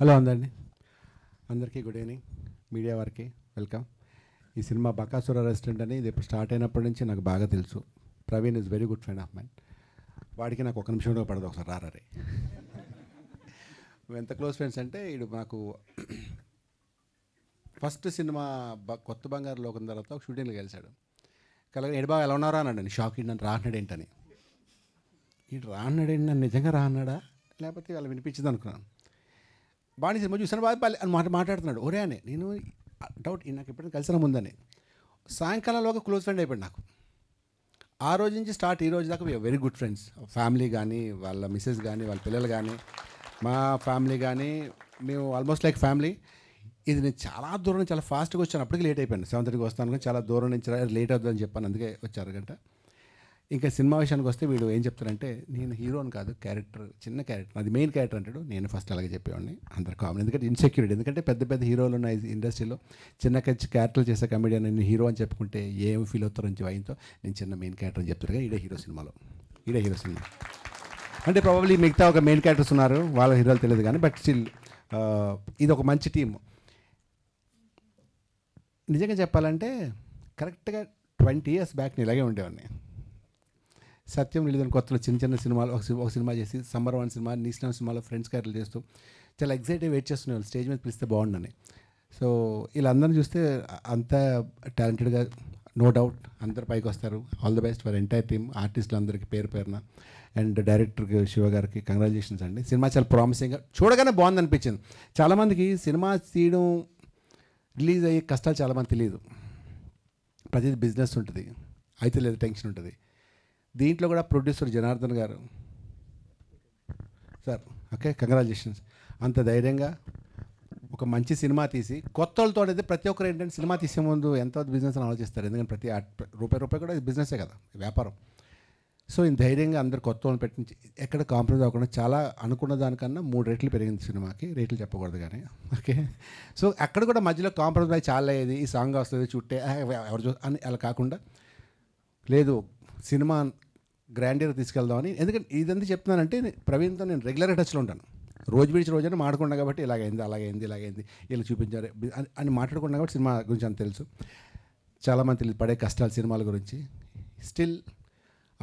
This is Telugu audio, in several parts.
హలో అందరికీ గుడ్ ఈవినింగ్. మీడియా వారికి వెల్కమ్. ఈ సినిమా బకాసుర రెస్టారెంట్ అని ఇది ఇప్పుడు స్టార్ట్ అయినప్పటి నుంచి నాకు బాగా తెలుసు. Praveen is very good friend of mine. వాడికి నాకు ఒక నిమిషం కూడా పడదు, ఒకసారి రారే. మేము ఎంత క్లోజ్ ఫ్రెండ్స్ అంటే వీడు నాకు ఫస్ట్ సినిమా కొత్త బంగారు లోకం తర్వాత ఒక షూటింగ్లో కలిశాడు. కలగా ఎడబా ఎలా ఉన్నారా అన్నాడు. షాక్ నన్ను రాన్నాడు ఏంటని. ఇటు రాన్నాడు ఏంటి, నన్ను నిజంగా రాన్నాడా లేకపోతే వాళ్ళు వినిపించింది అనుకున్నాను. బాగా సినిమా చూసాను బాగా అని మాట్లాడుతున్నాడు. ఒరే అని నేను డౌట్, నాకు ఎప్పుడైనా కలిసిన ముందని. సాయంకాలంలోగా క్లోజ్ ఫ్రెండ్ అయిపోయాడు నాకు. ఆ రోజు నుంచి స్టార్ట్ ఈ రోజు దాకా వెరీ గుడ్ ఫ్రెండ్స్. ఫ్యామిలీ కానీ, వాళ్ళ మిస్సెస్ కానీ, వాళ్ళ పిల్లలు కానీ, మా ఫ్యామిలీ కానీ, మేము ఆల్మోస్ట్ లైక్ ఫ్యామిలీ. ఇది నేను చాలా దూరం నుంచి చాలా ఫాస్ట్గా వచ్చాను. అప్పటికి లేట్ అయిపోయాను. 7:30కి వస్తాను కానీ చాలా దూరం నుంచి లేట్ అవుతుందని చెప్పాను, అందుకే వచ్చారు గంట. ఇంకా సినిమా విషయానికి వస్తే వీడు ఏం చెప్తారంటే, నేను హీరోని కాదు, క్యారెక్టర్, చిన్న క్యారెక్టర్, అది మెయిన్ క్యారెక్టర్ అంటాడు. నేను ఫస్ట్ అలాగే చెప్పేవాడిని. అందరు కామన్, ఎందుకంటే ఇన్సెక్యూరిటీ. ఎందుకంటే పెద్ద పెద్ద హీరోలు ఉన్న ఇండస్ట్రీలో చిన్న క్యారెక్టర్లు చేసే కమెడియన్ నేను హీరో అని చెప్పుకుంటే ఏం ఫీల్ అవుతారో నుంచి ఆయనతో నేను చిన్న మెయిన్ క్యారెక్టర్ అని చెప్తారు. ఈడే హీరో సినిమాలో, ఈడే హీరో సినిమా అంటే ప్రాబబ్లీ మిగతా ఒక మెయిన్ క్యారెక్టర్స్ ఉన్నారు, వాళ్ళ హీరోలు తెలియదు కానీ, బట్ స్టిల్ ఇది ఒక మంచి టీమ్. నిజంగా చెప్పాలంటే కరెక్ట్గా 20 years బ్యాక్ నేను ఇలాగే ఉండేవాడిని. సత్యం రిలీజ్ కొత్తలో చిన్న చిన్న సినిమాలు ఒక సినిమా చేసి, సమ్మర్ 1 సినిమా, నీస్లం సినిమాలో ఫ్రెండ్స్ క్యారెక్టర్లు చేస్తూ చాలా ఎక్సైటివ్ వెయిట్ చేస్తున్నాను స్టేజ్ మీద పిలిస్తే బాగుండని. సో వీళ్ళందరినీ చూస్తే అంత టాలెంటెడ్గా, నో డౌట్ అందరు పైకి వస్తారు. All the best for entire team, ఆర్టిస్టులు అందరికీ పేరు పేరున. అండ్ డైరెక్టర్కి శివ గారికి కంగ్రాచులేషన్స్ అండి. సినిమా చాలా ప్రామిసింగ్గా, చూడగానే బాగుంది అనిపించింది. చాలామందికి సినిమా తీయడం, రిలీజ్ అయ్యే కష్టాలు చాలామంది తెలియదు. ప్రతిదీ బిజినెస్ ఉంటుంది, అయితే లేదు టెన్షన్ ఉంటుంది. దీంట్లో కూడా ప్రొడ్యూసర్ జనార్దన్ గారు సార్, ఓకే కంగ్రాచులేషన్స్. అంత ధైర్యంగా ఒక మంచి సినిమా తీసి కొత్త వాళ్ళతో అయితే, ప్రతి ఒక్కరు ఏంటంటే సినిమా తీసే ముందు ఎంత బిజినెస్ అని ఆలోచిస్తారు. ఎందుకంటే ప్రతి రూపాయి కూడా బిజినెసే కదా, వ్యాపారం. సో ఈ ధైర్యంగా అందరు కొత్త వాళ్ళని పెట్టి ఎక్కడ కాంప్రమైజ్ అవ్వకుండా, చాలా అనుకున్న దానికన్నా 3 రెట్లు పెరిగింది సినిమాకి. రేట్లు చెప్పకూడదు కానీ, ఓకే. సో అక్కడ కూడా మధ్యలో కాంప్రమైజ్ చాలా అయ్యేది. ఈ సాంగ్ వస్తుంది చుట్టే ఎవరు అని అలా కాకుండా, లేదు సినిమా గ్రాండియర్ తీసుకెళ్దామని. ఎందుకంటే ఇదంతా చెప్తున్నానంటే, ప్రవీణ్తో నేను రెగ్యులర్గా టచ్లో ఉంటాను. రోజు విడిచి రోజైనా మాట్లాడుకున్నా కాబట్టి, ఇలాగైంది ఇలా చూపించారు అని మాట్లాడుకున్నా కాబట్టి సినిమా గురించి అంత తెలుసు. చాలామంది తెలియదు పడే కష్టాలు సినిమాల గురించి. స్టిల్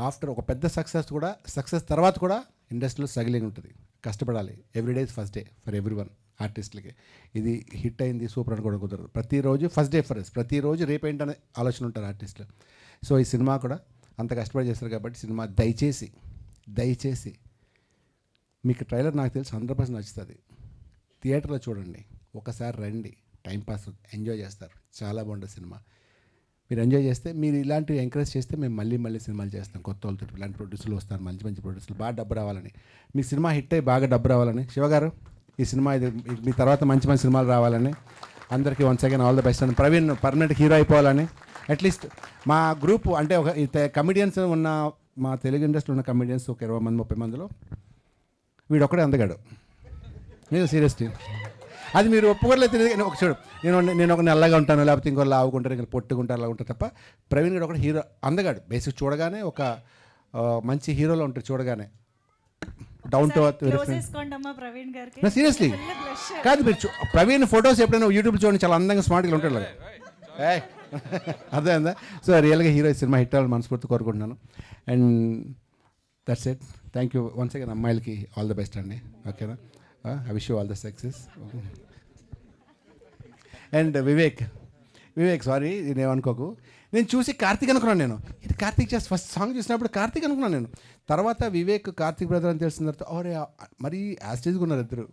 ఆఫ్టర్ ఒక పెద్ద సక్సెస్ తర్వాత కూడా ఇండస్ట్రీలో స్ట్రగ్లింగ్ ఉంటుంది, కష్టపడాలి. Everyday is first day for everyone. ఆర్టిస్టులకి ఇది హిట్ అయింది సూపర్ అని కూడా కుదరదు. ప్రతిరోజు ఫస్ట్ డే ఫర్ ప్రతిరోజు రేపేంటనే ఆలోచన ఉంటారు ఆర్టిస్టులు. సో ఈ సినిమా కూడా అంత కష్టపడి చేస్తారు కాబట్టి, సినిమా దయచేసి మీకు ట్రైలర్ నాకు తెలిసి 100% నచ్చుతుంది. థియేటర్లో చూడండి, ఒకసారి రండి, టైంపాస్, ఎంజాయ్ చేస్తారు. చాలా బాగుంటుంది సినిమా. మీరు ఎంజాయ్ చేస్తే, మీరు ఇలాంటివి ఎంకరేజ్ చేస్తే మేము మళ్ళీ సినిమాలు చేస్తాం. కొత్త వాళ్ళతో ఇలాంటి ప్రొడ్యూసర్లు వస్తారు, మంచి ప్రొడ్యూసర్లు, బాగా డబ్బు రావాలని, మీ సినిమా హిట్ అయ్యి బాగా డబ్బు రావాలని. శివగారు, ఈ సినిమా ఇది మీ తర్వాత మంచి సినిమాలు రావాలని, అందరికీ once again all the best. అని ప్రవీణ్ పర్మనెంట్ హీరో అయిపోవాలని. అట్లీస్ట్ మా గ్రూప్ అంటే ఒక కమెడియన్స్ ఉన్న, మా తెలుగు ఇండస్ట్రీలో ఉన్న కమెడియన్స్ ఒక 20 మంది 30 మందిలో వీడు ఒక్కడే అందగాడు. నేను సీరియస్లీ, అది మీరు ఒప్పుకోలేదు. ఒక చూడు, నేను ఒక నల్లగా ఉంటాను, లేకపోతే ఇంకో లావుకుంటారు, ఇంకా పొట్టుకుంటారు, అలా ఉంటారు తప్ప, ప్రవీణ్ గారు ఒకటి హీరో అందగాడు. బేసిక్ చూడగానే ఒక మంచి హీరోలో ఉంటారు. చూడగానే డౌన్ టు ఎర్త్. సీరియస్లీ కాదు, మీరు ప్రవీణ్ ఫొటోస్ ఎప్పుడైనా యూట్యూబ్ చూడండి, చాలా అందంగా స్మార్ట్గా ఉంటాడు. అర్థమైందా? సో రియల్గా హీరో సినిమా హిట్ అవ్వాలని మనస్ఫూర్తి కోరుకుంటున్నాను. And that's it. Thank you once again. అమ్మాయిలకి ఆల్ ద బెస్ట్ అండి, ఓకేనా? I wish you all the success. And Vivek, sorry నేనేమనుకోకు, నేను చూసి కార్తీక్ అనుకున్నాను. నేను ఇది కార్తీక్ చేసి ఫస్ట్ సాంగ్ చూసినప్పుడు కార్తీక్ అనుకున్నాను నేను. తర్వాత వివేక్ కార్తీక్ బ్రదర్ అని తెలిసిన తర్వాత అవరే మరీ యాస్టేజ్గా ఉన్నారు ఇద్దరు.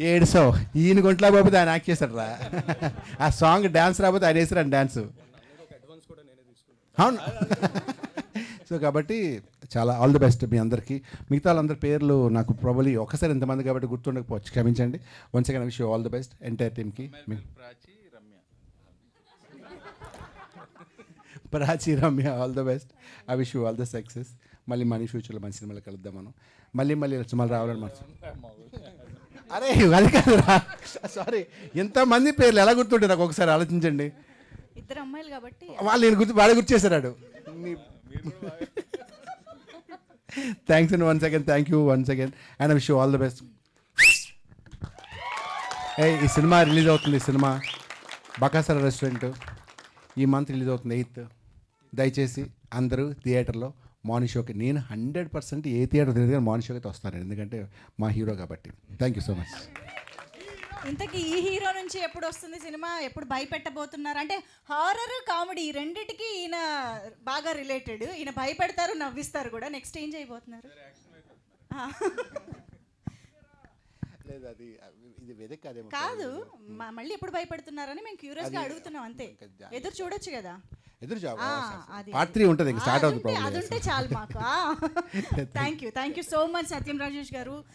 ఏడుసో ఈయన గుంట్లో బాబు ఆయన యాక్ట్ చేశాడు రా. ఆ సాంగ్ డ్యాన్స్ రాకపోతే ఆయన వేసారు అని డ్యాన్స్. అవును. సో కాబట్టి చాలా ఆల్ ది బెస్ట్ మీ అందరికీ. మిగతా వాళ్ళందరి పేర్లు నాకు ప్రాబబ్లీ ఒకసారి ఎంతమంది కాబట్టి గుర్తుండకపోవచ్చు, క్షమించండి. Once again wish you all the best entire టీమ్కి. Prachi, Ramya, all the best. I wish you all the success. మళ్ళీ మనీ ఫ్యూచర్లో మంచి సినిమాలు కలుద్దాం మనం. మళ్ళీ సినిమాలు రావాలని మనం. అరే అది కాదురా, సారీ. ఎంతమంది పేర్లు ఎలా గుర్తుంటే నాకు ఒకసారి ఆలోచించండి. ఇద్దరు అమ్మాయిలు కాబట్టి వాళ్ళు గుర్తు చేశాడు. Thanks and once again thank you once again and wish you all the best. ఈ సినిమా రిలీజ్ అవుతుంది, ఈ సినిమా బకాసర రెస్టారెంట్ ఈ మంత్ రిలీజ్ అవుతుంది 8th. దయచేసి అందరూ థియేటర్లో మార్నింగ్ షోకి, నేను 100% ఏ థియేటర్ తెలియదు కానీ మార్నింగ్ షోకి అయితే వస్తాను, ఎందుకంటే మా హీరో కాబట్టి. Thank you so much. ఇంతకీ ఈ హీరో నుంచి ఎప్పుడు వస్తుంది సినిమా, ఎప్పుడు భయపెట్టబోతున్నారు? అంటే హారర్ కామెడీ రెండిటికి ఈయన బాగా రిలేటెడ్, ఈయన భయపెడతారు నవ్విస్తారు కూడా. నెక్స్ట్ ఏం చేయబోతున్నారు? లేదు అది ఇది వెదక్ అదే కాదు, మళ్ళీ ఎప్పుడు భయపెడుతున్నారని మేము క్యూరియస్గా అడుగుతున్నాం అంతే. ఎదురు చూడొచ్చు కదా. ఎదురు అది పార్ట్ 3 ఉంటుంది, ఇంకా స్టార్ట్ అవుతుంది. అది ఉంటే చాలు మాకు. థ్యాంక్ యూ సో మచ్ సత్యం రాజేష్ గారు.